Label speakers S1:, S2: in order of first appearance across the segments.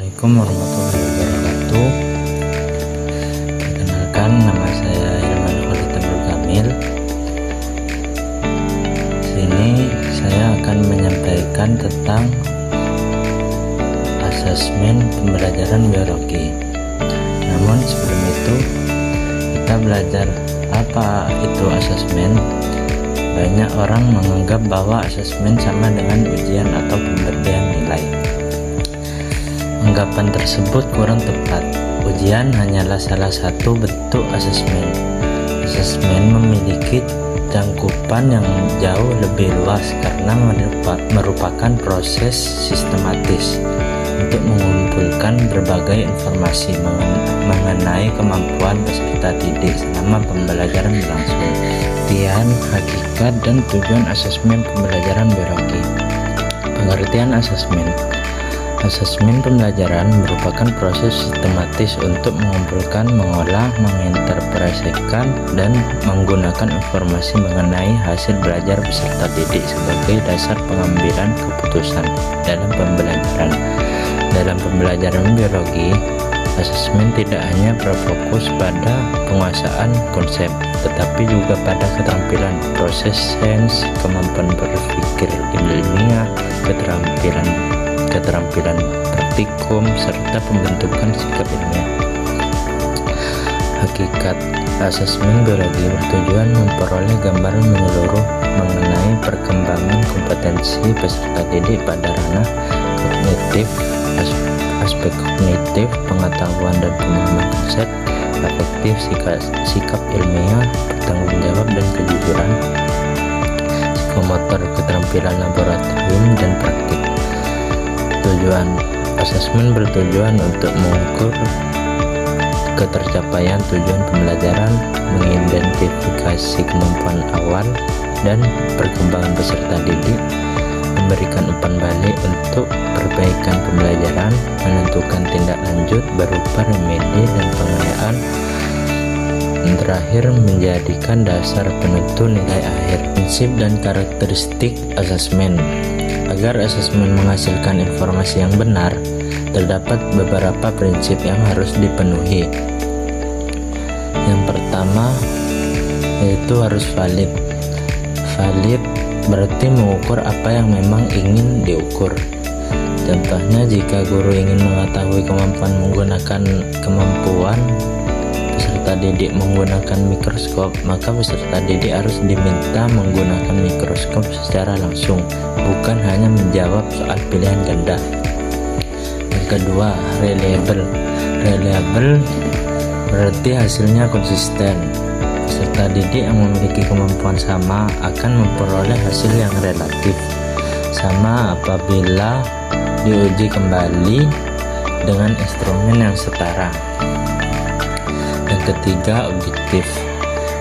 S1: Assalamualaikum warahmatullahi wabarakatuh. Perkenalkan, nama saya Irman Khalid Abdul Kamil. Sini saya akan menyampaikan tentang asesmen pembelajaran biologi. Namun sebelum itu kita belajar apa itu asesmen. Banyak orang menganggap bahwa asesmen sama dengan ujian atau pemberian nilai. Anggapan tersebut kurang tepat. Ujian hanyalah salah satu bentuk asesmen. Asesmen memiliki cakupan yang jauh lebih luas karena merupakan proses sistematis untuk mengumpulkan berbagai informasi mengenai kemampuan peserta didik selama pembelajaran berlangsung. Pengertian, hakikat, dan tujuan asesmen pembelajaran biologi. Pengertian asesmen. Asesmen pembelajaran merupakan proses sistematis untuk mengumpulkan, mengolah, menginterpretasikan, dan menggunakan informasi mengenai hasil belajar peserta didik sebagai dasar pengambilan keputusan dalam pembelajaran. Dalam pembelajaran biologi, asesmen tidak hanya berfokus pada penguasaan konsep, tetapi juga pada keterampilan proses sains, kemampuan berpikir ilmiah, keterampilan praktikum, serta pembentukan sikap ilmiah. Hakikat asesmen biologi bertujuan memperoleh gambaran menyeluruh mengenai perkembangan kompetensi peserta didik pada ranah kognitif, aspek kognitif, pengetahuan dan pemahaman konsep, afektif, sikap ilmiah, bertanggung jawab dan kejujuran, psikomotor, keterampilan laboratorium dan praktik. Tujuan asesmen bertujuan untuk mengukur ketercapaian tujuan pembelajaran, mengidentifikasi kemampuan awal dan perkembangan peserta didik, memberikan umpan balik untuk perbaikan pembelajaran, menentukan tindak lanjut berupa remedi dan pengayaan, dan terakhir menjadikan dasar penentu nilai akhir. Prinsip dan karakteristik asesmen. Agar asesmen menghasilkan informasi yang benar, terdapat beberapa prinsip yang harus dipenuhi. Yang pertama yaitu harus valid. Valid berarti mengukur apa yang memang ingin diukur. Contohnya, jika guru ingin mengetahui kemampuan peserta didik menggunakan mikroskop, maka peserta didik harus diminta menggunakan mikroskop secara langsung, bukan hanya menjawab soal pilihan ganda. Yang kedua, reliable. Reliable berarti hasilnya konsisten. Peserta didik yang memiliki kemampuan sama akan memperoleh hasil yang relatif sama apabila diuji kembali dengan instrumen yang setara. Yang ketiga, objektif.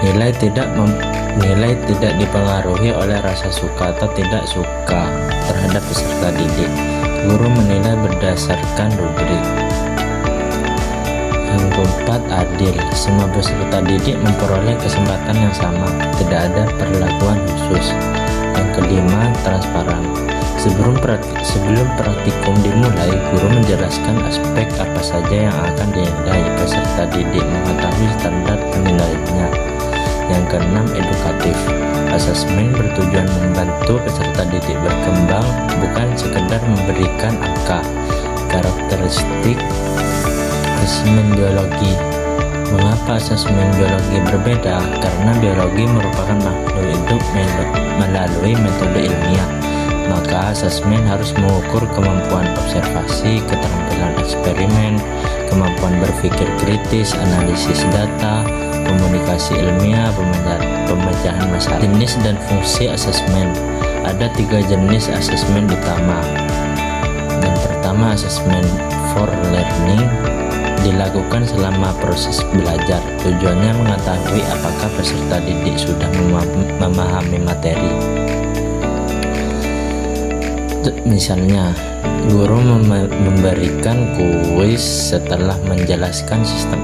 S1: Nilai tidak dipengaruhi oleh rasa suka atau tidak suka terhadap peserta didik. Guru menilai berdasarkan rubrik. Yang keempat, adil. Semua peserta didik memperoleh kesempatan yang sama, tidak ada perlakuan khusus. Yang kelima, transparan. Sebelum praktikum dimulai, guru menjelaskan aspek apa saja yang akan dinilai. Peserta didik mengetahui standar penilaiannya. Yang keenam, edukatif. Asesmen bertujuan membantu peserta didik berkembang, bukan sekedar memberikan angka. Karakteristik asesmen biologi. Mengapa asesmen biologi berbeda? Karena biologi merupakan makhluk hidup melalui metode ilmiah. Maka asesmen harus mengukur kemampuan observasi, keterampilan eksperimen, kemampuan berpikir kritis, analisis data, komunikasi ilmiah, pemecahan masalah. Jenis dan fungsi asesmen. Ada 3 jenis asesmen utama. Yang pertama, asesmen for learning, dilakukan selama proses belajar. Tujuannya mengetahui apakah peserta didik sudah memahami materi. Misalnya, guru memberikan kuis setelah menjelaskan sistem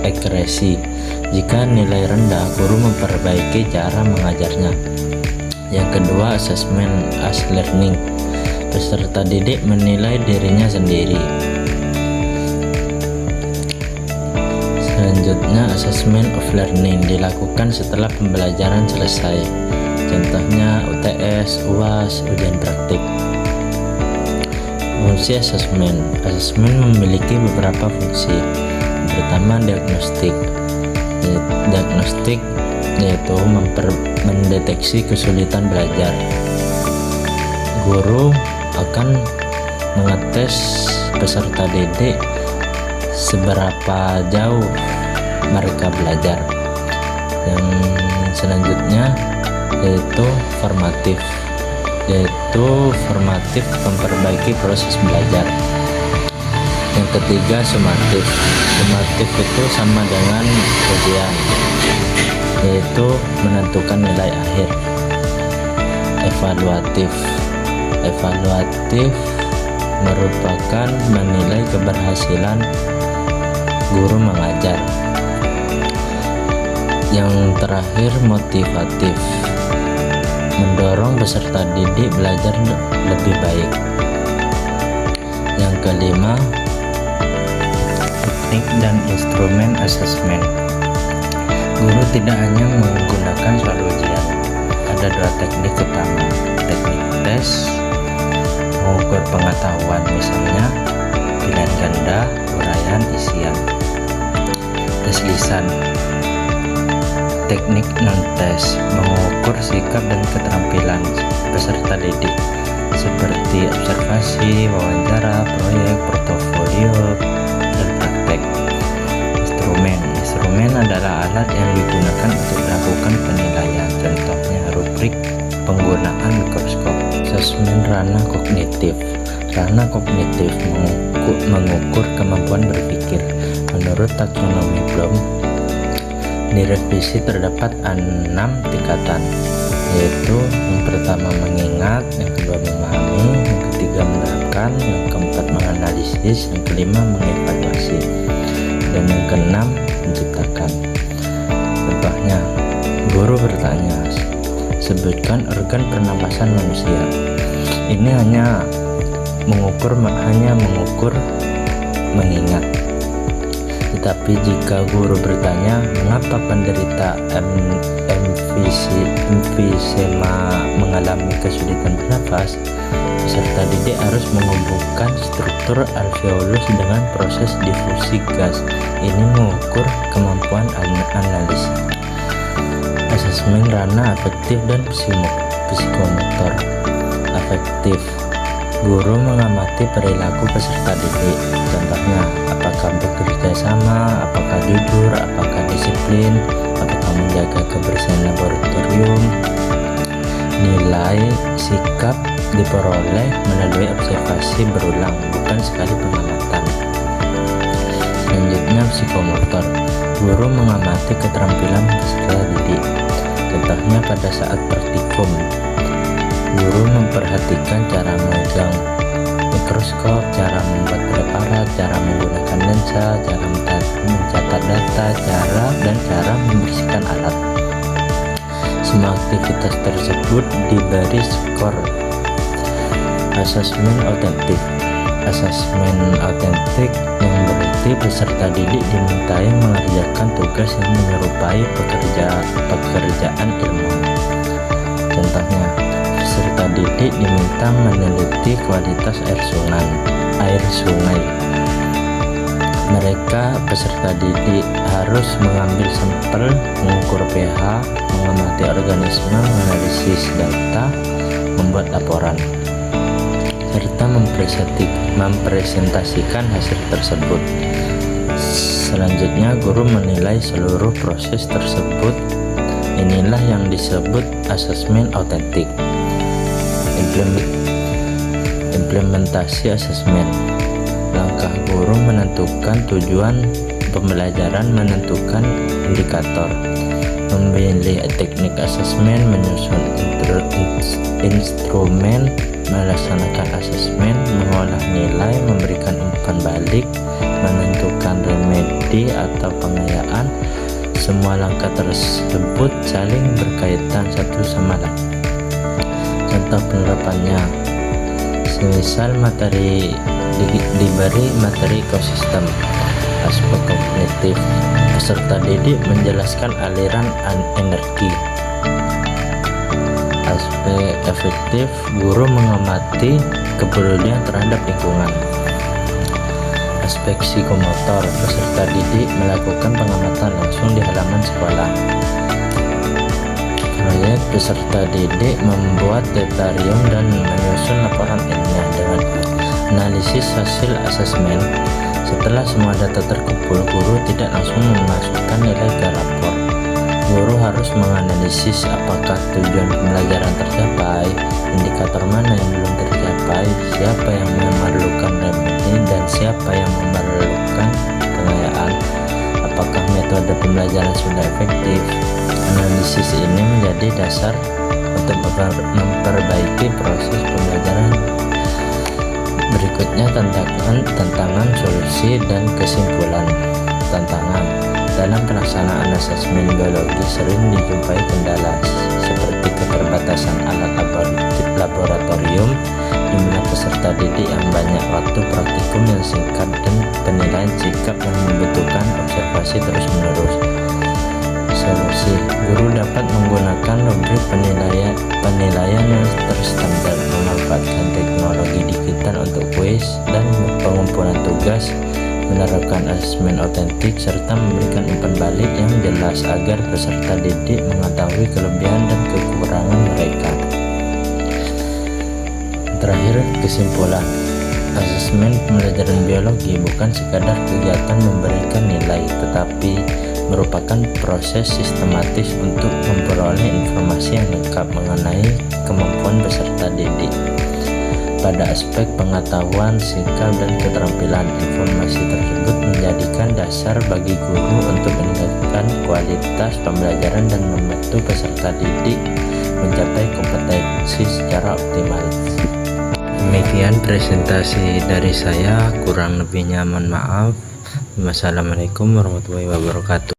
S1: akurasi. Jika nilai rendah, guru memperbaiki cara mengajarnya. Yang kedua, asesmen as learning. Peserta didik menilai dirinya sendiri. Selanjutnya, assessment of learning dilakukan setelah pembelajaran selesai. Contohnya UTS, UAS, ujian praktik. Fungsi assessment. Assessment memiliki beberapa fungsi. Pertama, diagnostik. Diagnostik yaitu mendeteksi kesulitan belajar. Guru akan mengetes peserta didik seberapa jauh mereka belajar. Yang selanjutnya yaitu formatif, memperbaiki proses belajar. Yang ketiga, sumatif. Sumatif itu sama dengan ujian, yaitu menentukan nilai akhir. Evaluatif merupakan menilai keberhasilan guru mengajar. Yang terakhir, motivatif, mendorong peserta didik belajar lebih baik. Yang kelima, teknik dan instrumen asesmen. Guru tidak hanya menggunakan soal ujian. Ada dua teknik utama, teknik tes, mengukur pengetahuan, misalnya pilihan ganda, uraian, isian. Tes lisan. Teknik non-tes, mengukur sikap dan keterampilan peserta didik seperti observasi, wawancara, proyek, portofolio, dan praktek. Instrumen adalah alat yang digunakan untuk melakukan penilaian, contohnya rubrik, penggunaan mikroskop. Asesmen ranah kognitif. Ranah kognitif mengukur kemampuan berpikir. Menurut taksonomi Bloom, di revisi terdapat 6 tingkatan, yaitu yang pertama mengingat, yang kedua memahami, yang ketiga menerapkan, yang keempat menganalisis, yang kelima mengevaluasi, dan yang keenam menciptakan. Contohnya, guru bertanya, sebutkan organ pernapasan manusia. Ini hanya mengukur mengingat. Tetapi jika guru bertanya, mengapa penderita emfisema mengalami kesulitan bernapas, peserta didik harus menghubungkan struktur alveolus dengan proses difusi gas. Ini mengukur kemampuan analisa. Asesmen ranah afektif dan psikomotor. Afektif, guru mengamati perilaku peserta didik. Contohnya, apakah bekerja sama, apakah jujur, apakah disiplin, apakah menjaga kebersihan laboratorium. Nilai sikap diperoleh melalui observasi berulang, bukan sekali pengamatan. Selanjutnya, psikomotor. Guru mengamati keterampilan peserta didik. Contohnya pada saat praktikum, guru memperhatikan cara memegang mikroskop, cara membuat preparat, cara menggunakan lensa, cara mencatat data, cara membersihkan alat. Semua aktivitas tersebut diberi skor. Asesmen autentik. Asesmen autentik yang berarti peserta didik dimintai mengerjakan tugas yang menyerupai pekerjaan ilmu. Contohnya, peserta didik diminta meneliti kualitas air sungai. Peserta didik harus mengambil sampel, mengukur pH, mengamati organisme, menganalisis data, membuat laporan, serta mempresentasikan hasil tersebut. Selanjutnya, guru menilai seluruh proses tersebut. Inilah yang disebut asesmen autentik. Implementasi asesmen. Langkah guru menentukan tujuan pembelajaran, menentukan indikator, memilih teknik asesmen, menyusun instrumen, melaksanakan asesmen, mengolah nilai, memberikan umpan balik, menentukan remedi atau pengayaan. Semua langkah tersebut saling berkaitan satu sama lain. Contoh penerapannya, Semisal materi diberi materi ekosistem. Aspek kognitif, peserta didik menjelaskan aliran energi. Aspek efektif, guru mengamati kepedulian terhadap lingkungan. Aspek psikomotor, peserta didik melakukan pengamatan langsung di halaman sekolah. Proyek, peserta didik membuat tetarium dan menyusun laporan ilmiah dengan analisis hasil asesmen. Setelah semua data terkumpul, guru tidak langsung memasukkan nilai ke rapor. Guru harus menganalisis apakah tujuan pembelajaran tercapai, indikator mana yang belum tercapai, siapa yang memerlukan remedi dan siapa yang memerlukan pengayaan, apakah metode pembelajaran sudah efektif. Analisis ini menjadi dasar untuk memperbaiki proses pembelajaran. Berikutnya tantangan, solusi, dan kesimpulan. Tantangan dalam pelaksanaan asesmen biologi sering dijumpai kendala seperti keterbatasan alat laboratorium, jumlah peserta didik yang banyak, waktu praktikum yang singkat, dan penilaian sikap yang membutuhkan observasi terus-menerus. Solusi, guru dapat menggunakan rubrik penilaian yang terstandar, memanfaatkan teknologi digital untuk kuis dan pengumpulan tugas, menerapkan asesmen otentik, serta memberikan umpan balik yang jelas agar peserta didik mengetahui kelebihan dan kekurangan mereka. Terakhir, kesimpulan. Asesmen pembelajaran biologi bukan sekadar kegiatan memberikan nilai, tetapi merupakan proses sistematis untuk memperoleh informasi yang lengkap mengenai kemampuan peserta didik. Pada aspek pengetahuan, sikap, dan keterampilan, informasi tersebut menjadikan dasar bagi guru untuk meningkatkan kualitas pembelajaran dan membantu peserta didik mencapai kompetensi secara optimal. Demikian presentasi dari saya, kurang lebihnya mohon maaf. Wassalamualaikum warahmatullahi wabarakatuh.